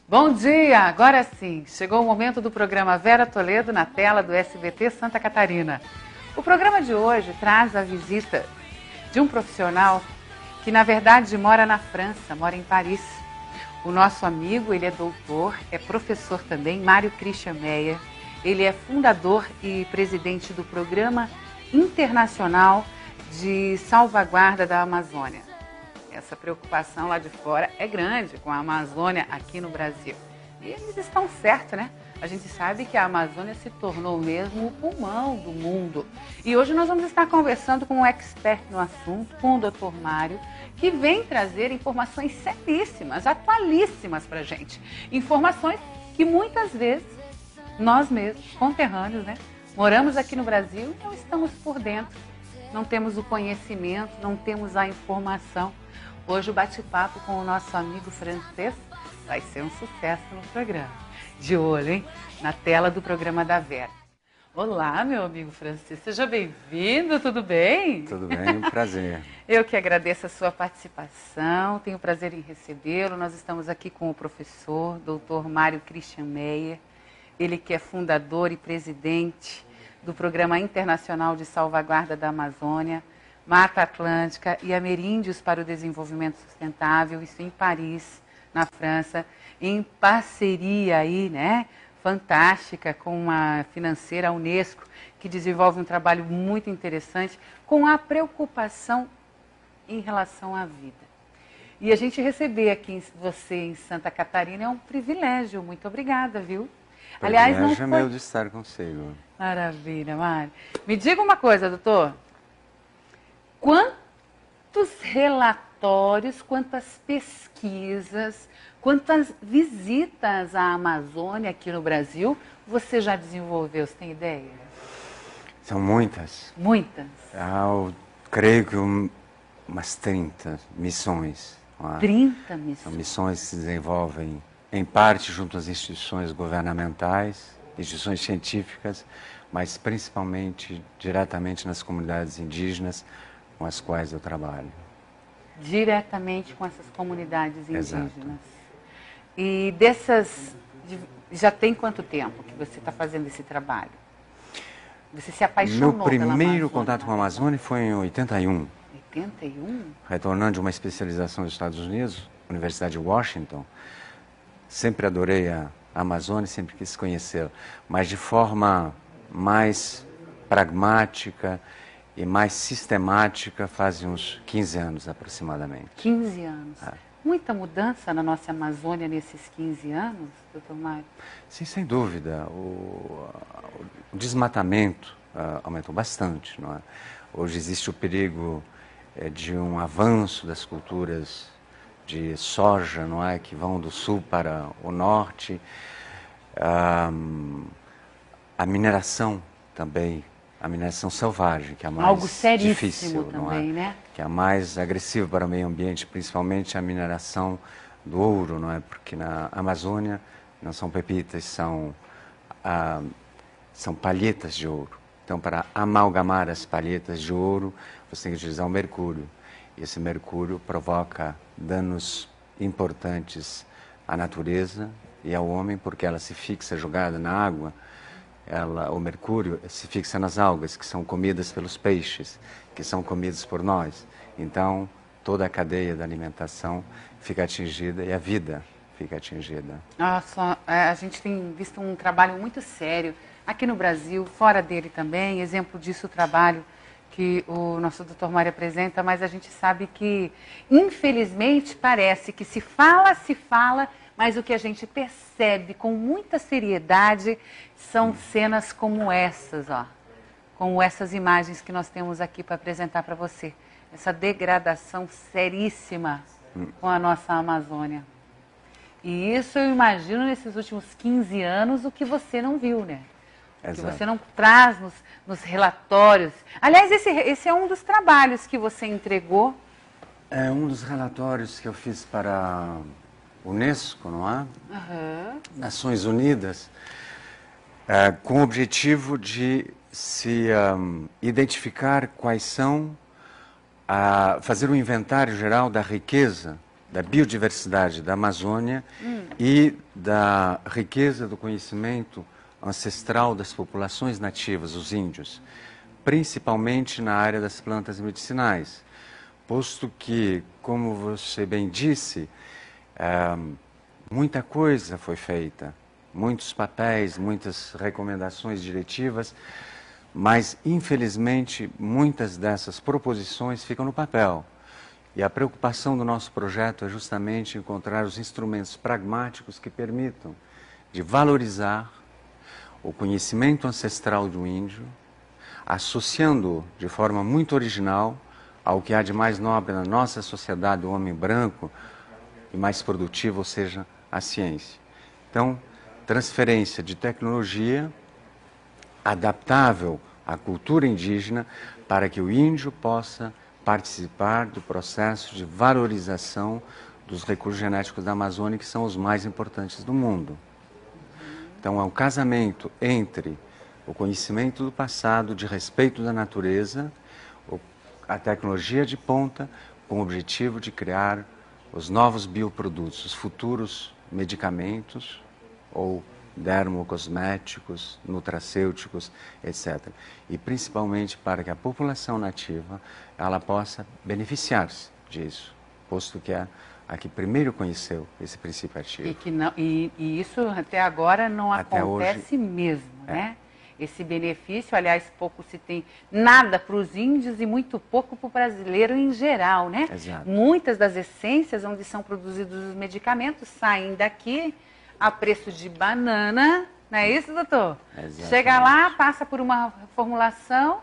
Bom dia! Agora sim, chegou o momento do programa Vera Toledo na tela do SBT Santa Catarina. O programa de hoje traz a visita de um profissional que, na verdade, mora na França, mora em Paris. O nosso amigo, ele é doutor, é professor também, Mário Christian Meyer. Ele é fundador e presidente do Programa Internacional de Salvaguarda da Amazônia. Essa preocupação lá de fora é grande com a Amazônia aqui no Brasil. E eles estão certos, né? A gente sabe que a Amazônia se tornou mesmo o pulmão do mundo. E hoje nós vamos estar conversando com um expert no assunto, com o Dr. Mário, que vem trazer informações seríssimas, atualíssimas para a gente. Informações que muitas vezes nós mesmos, conterrâneos, né? Moramos aqui no Brasil e não estamos por dentro. Não temos o conhecimento, não temos a informação. Hoje o bate-papo com o nosso amigo francês vai ser um sucesso no programa. De olho, hein? Na tela do programa da Vera. Olá, meu amigo francês. Seja bem-vindo, tudo bem? Tudo bem, um prazer. Eu que agradeço a sua participação, tenho o prazer em recebê-lo. Nós estamos aqui com o professor, Dr. Mário Christian Meyer. Ele que é fundador e presidente do Programa Internacional de Salvaguarda da Amazônia, Mata Atlântica e Ameríndios para o Desenvolvimento Sustentável, isso em Paris, na França, em parceria aí, né, fantástica com uma financeira, a Unesco, que desenvolve um trabalho muito interessante com a preocupação em relação à vida. E a gente receber aqui você em Santa Catarina é um privilégio, muito obrigada, viu? Aliás, não foi... é meu de estar consigo. Maravilha, Mário. Me diga uma coisa, doutor. Quantos relatórios, quantas pesquisas, quantas visitas à Amazônia aqui no Brasil você já desenvolveu? Você tem ideia? São muitas. Muitas? Eu creio que umas 30 missões. 30 missões? São missões que se desenvolvem, em parte, junto às instituições governamentais, instituições científicas, mas principalmente, diretamente nas comunidades indígenas com as quais eu trabalho. Diretamente com essas comunidades indígenas. Exato. E dessas, já tem quanto tempo que você está fazendo esse trabalho? Você se apaixonou pela Amazônia? Meu primeiro contato com a Amazônia foi em 81. 81? Retornando de uma especialização dos Estados Unidos, Universidade de Washington. Sempre adorei a Amazônia, sempre quis conhecê-la, mas de forma mais pragmática e mais sistemática faz uns 15 anos aproximadamente. 15 anos. Muita mudança na nossa Amazônia nesses 15 anos, doutor Mário? Sim, sem dúvida. O desmatamento aumentou bastante, não é? Hoje existe o perigo de um avanço das culturas de soja, não é, que vão do sul para o norte. A mineração também, a mineração selvagem, que é a mais algo seríssimo difícil, também, não é? né? Que é a mais agressiva para o meio ambiente, principalmente a mineração do ouro, não é? Porque na Amazônia não são pepitas, são palhetas de ouro. Então, para amalgamar as palhetas de ouro, você tem que utilizar o mercúrio. E esse mercúrio provoca danos importantes à natureza e ao homem, porque ela se fixa jogada na água, o mercúrio se fixa nas algas, que são comidas pelos peixes, que são comidos por nós. Então, toda a cadeia da alimentação fica atingida e a vida fica atingida. Nossa, a gente tem visto um trabalho muito sério aqui no Brasil, fora dele também, exemplo disso o trabalho que o nosso doutor Mário apresenta, mas a gente sabe que, infelizmente, parece que se fala, mas o que a gente percebe com muita seriedade são cenas como essas, ó, como essas imagens que nós temos aqui para apresentar para você. Essa degradação seríssima com a nossa Amazônia. E isso eu imagino nesses últimos 15 anos o que você não viu, né? Exato. Que você não traz nos relatórios. Aliás, esse é um dos trabalhos que você entregou. É um dos relatórios que eu fiz para a Unesco, não é? Uhum. Nações Unidas, com o objetivo de se identificar quais são, fazer um inventário geral da riqueza, da biodiversidade da Amazônia e da riqueza do conhecimento ancestral das populações nativas, os índios, principalmente na área das plantas medicinais, posto que, como você bem disse, muita coisa foi feita, muitos papéis, muitas recomendações diretivas, mas, infelizmente, muitas dessas proposições ficam no papel. E a preocupação do nosso projeto é justamente encontrar os instrumentos pragmáticos que permitam de valorizar o conhecimento ancestral do índio, associando-o de forma muito original ao que há de mais nobre na nossa sociedade, o homem branco, e mais produtivo, ou seja, a ciência. Então, transferência de tecnologia adaptável à cultura indígena para que o índio possa participar do processo de valorização dos recursos genéticos da Amazônia, que são os mais importantes do mundo. Então, é um casamento entre o conhecimento do passado, de respeito da natureza, a tecnologia de ponta, com o objetivo de criar os novos bioprodutos, os futuros medicamentos ou dermocosméticos, nutracêuticos, etc. E principalmente para que a população nativa ela possa beneficiar-se disso, posto que é a que primeiro conheceu esse princípio ativo. E isso até agora não acontece mesmo, né? Esse benefício, aliás, pouco se tem nada para os índios e muito pouco para o brasileiro em geral, né? Exato. Muitas das essências onde são produzidos os medicamentos saem daqui a preço de banana, não é isso, doutor? Exatamente. Chega lá, passa por uma formulação,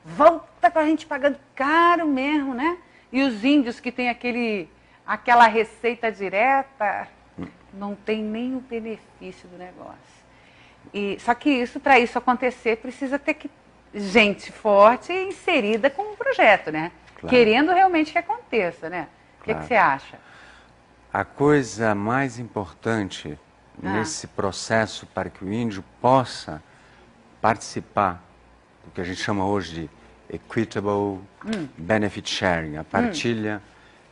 volta com a gente pagando caro mesmo, né? E os índios que têm aquela receita direta, não tem nem o benefício do negócio. Só que para isso acontecer, precisa ter gente forte e inserida com o projeto, né? Claro. Querendo realmente que aconteça, né? Claro. O que você acha? A coisa mais importante nesse processo para que o índio possa participar do que a gente chama hoje de Equitable Benefit Sharing, a partilha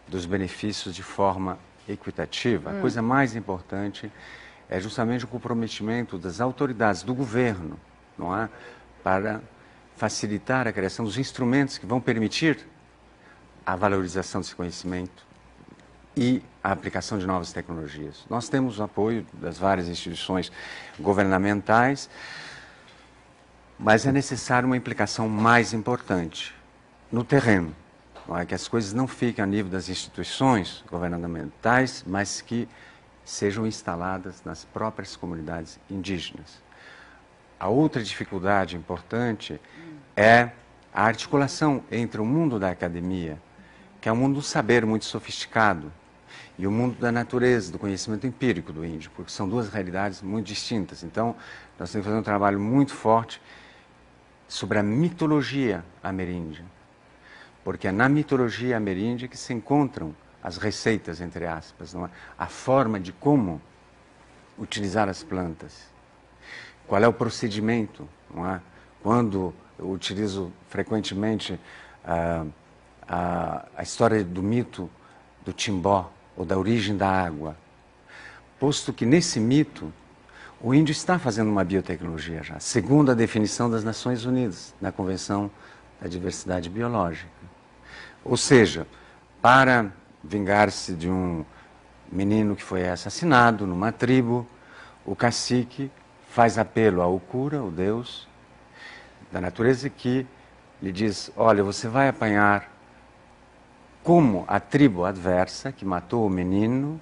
dos benefícios de forma equitativa. A coisa mais importante é justamente o comprometimento das autoridades, do governo, não é? Para facilitar a criação dos instrumentos que vão permitir a valorização desse conhecimento e a aplicação de novas tecnologias. Nós temos o apoio das várias instituições governamentais, mas é necessário uma implicação mais importante no terreno, não é? Que as coisas não fiquem a nível das instituições governamentais, mas que sejam instaladas nas próprias comunidades indígenas. A outra dificuldade importante é a articulação entre o mundo da academia, que é um mundo do saber muito sofisticado, e o mundo da natureza, do conhecimento empírico do índio, porque são duas realidades muito distintas. Então, nós temos que fazer um trabalho muito forte sobre a mitologia ameríndia, porque é na mitologia ameríndia que se encontram as receitas, entre aspas, não é? A forma de como utilizar as plantas, qual é o procedimento, não é? Quando eu utilizo frequentemente a história do mito do Timbó, ou da origem da água, posto que nesse mito o índio está fazendo uma biotecnologia já, segundo a definição das Nações Unidas, na Convenção da Diversidade Biológica. Ou seja, para vingar-se de um menino que foi assassinado numa tribo, o cacique faz apelo ao cura, o Deus da natureza, que lhe diz: olha, você vai apanhar como a tribo adversa que matou o menino,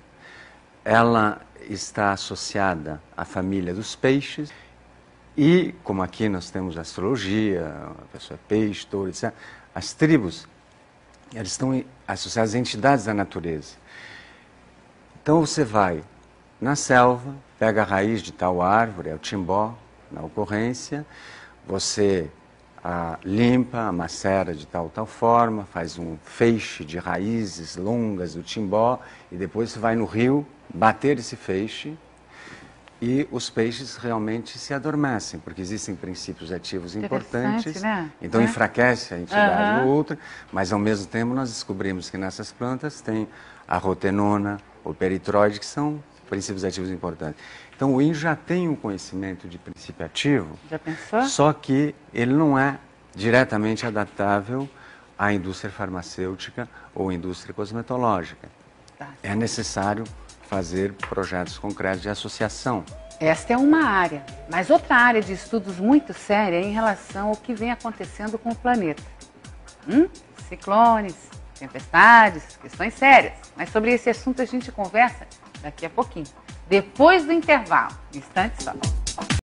ela está associada à família dos peixes, e como aqui nós temos astrologia, a pessoa é peixe, touro, etc., as tribos, elas estão associadas a entidades da natureza. Então você vai na selva, pega a raiz de tal árvore, é o timbó, na ocorrência, você limpa, amacera de tal forma, faz um feixe de raízes longas do timbó, e depois você vai no rio bater esse feixe, e os peixes realmente se adormecem, porque existem princípios ativos importantes, né? Então enfraquece a entidade do outro, mas ao mesmo tempo nós descobrimos que nessas plantas tem a rotenona, o peritróide, que são princípios ativos importantes. Então o índio já tem um conhecimento de princípio ativo, já pensou? Só que ele não é diretamente adaptável à indústria farmacêutica ou indústria cosmetológica. É necessário fazer projetos concretos de associação. Esta é uma área, mas outra área de estudos muito séria é em relação ao que vem acontecendo com o planeta. Ciclones, tempestades, questões sérias. Mas sobre esse assunto a gente conversa daqui a pouquinho, depois do intervalo. Instante só.